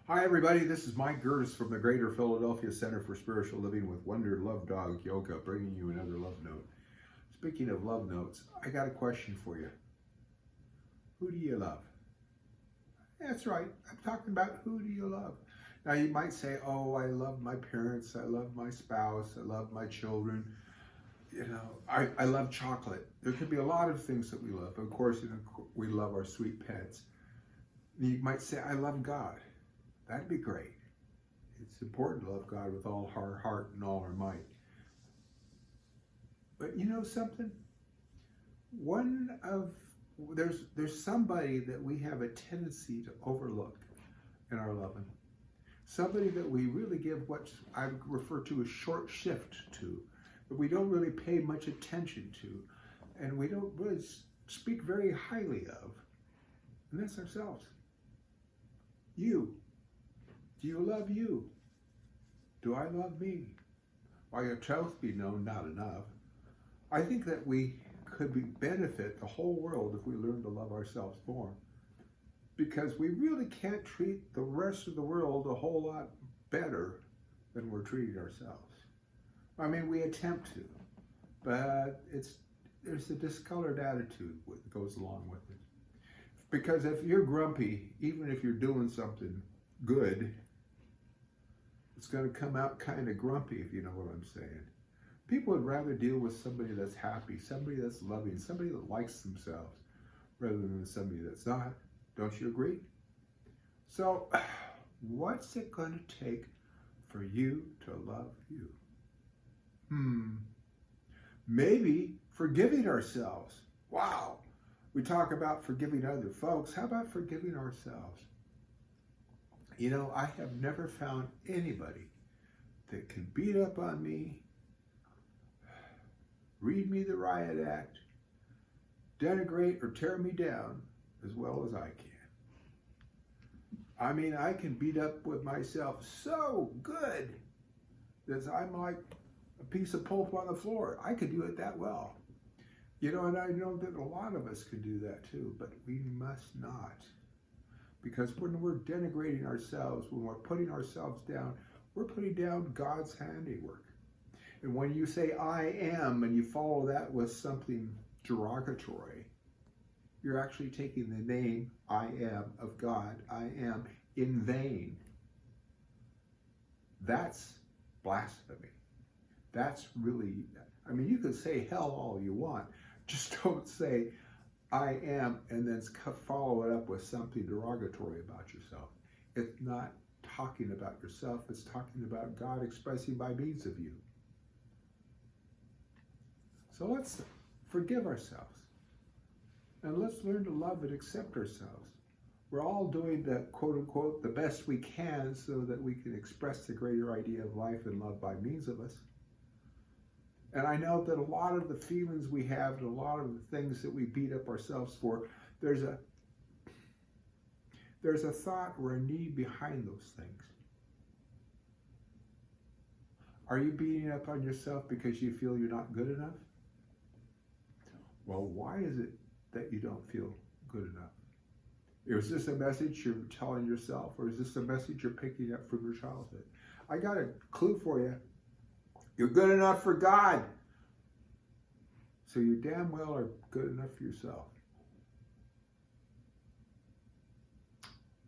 Hi, everybody. This is Mike Gerdes from the Greater Philadelphia Center for Spiritual Living with Wonder Love Dog Yoga, bringing you another love note. Speaking of love notes, I got a question for you. Who do you love? That's right. I'm talking about who do you love. Now, you might say, oh, I love my parents. I love my spouse. I love my children. I love chocolate. There could be a lot of things that we love. Of course, we love our sweet pets. You might say, I love God. That'd be great. It's important to love God with all our heart and all our might. But you know something? There's somebody that we have a tendency to overlook in our loving. Somebody that we really give what I refer to as short shift to, that we don't really pay much attention to, and we don't really speak very highly of, and that's ourselves. You. Do you love you? Do I love me? While your truth be known, not enough. I think that we could benefit the whole world if we learn to love ourselves more. Because we really can't treat the rest of the world a whole lot better than we're treating ourselves. I mean, we attempt to, but there's a discolored attitude that goes along with it. Because if you're grumpy, even if you're doing something good, it's going to come out kind of grumpy, if you know what I'm saying. People would rather deal with somebody that's happy, somebody that's loving, somebody that likes themselves, rather than somebody that's not. Don't you agree? So, what's it going to take for you to love you? Maybe forgiving ourselves. Wow. We talk about forgiving other folks. How about forgiving ourselves? You know, I have never found anybody that can beat up on me, read me the riot act, denigrate or tear me down as well as I can. I mean, I can beat up with myself so good that I'm like a piece of pulp on the floor. I could do it that well. You know, and I know that a lot of us can do that too, but we must not. Because when we're denigrating ourselves, when we're putting ourselves down, we're putting down God's handiwork. And when you say I am and you follow that with something derogatory, you're actually taking the name I am of God, I am, in vain. That's blasphemy. That's really, I mean, you can say hell all you want. Just don't say I am, and then follow it up with something derogatory about yourself. It's not talking about yourself, it's talking about God expressing by means of you. So let's forgive ourselves. And let's learn to love and accept ourselves. We're all doing the quote-unquote the best we can so that we can express the greater idea of life and love by means of us. And I know that a lot of the feelings we have and a lot of the things that we beat up ourselves for, there's a thought or a need behind those things. Are you beating up on yourself because you feel you're not good enough? Well, why is it that you don't feel good enough? Is this a message you're telling yourself, or is this a message you're picking up from your childhood? I got a clue for you. You're good enough for God. So you damn well are good enough for yourself.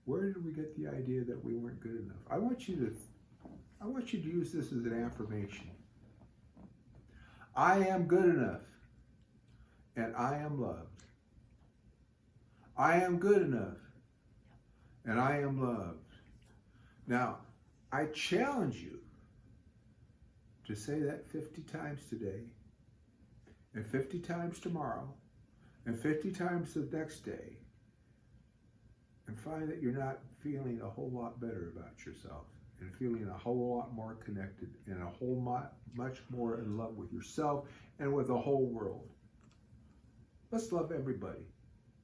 Where did we get the idea that we weren't good enough? I want you to use this as an affirmation. I am good enough, and I am loved. I am good enough, and I am loved. Now, I challenge you to say that 50 times today, and 50 times tomorrow, and 50 times the next day, and find that you're not feeling a whole lot better about yourself, and feeling a whole lot more connected, and a whole lot, much more in love with yourself and with the whole world. Let's love everybody,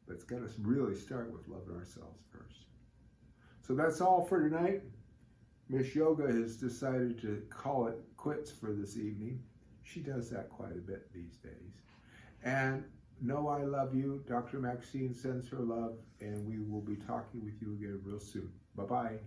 but it's got to really start with loving ourselves first. So that's all for tonight. Miss Yoga has decided to call it quits for this evening. She does that quite a bit these days. And know I love you. Dr. Maxine sends her love, and we will be talking with you again real soon. Bye-bye.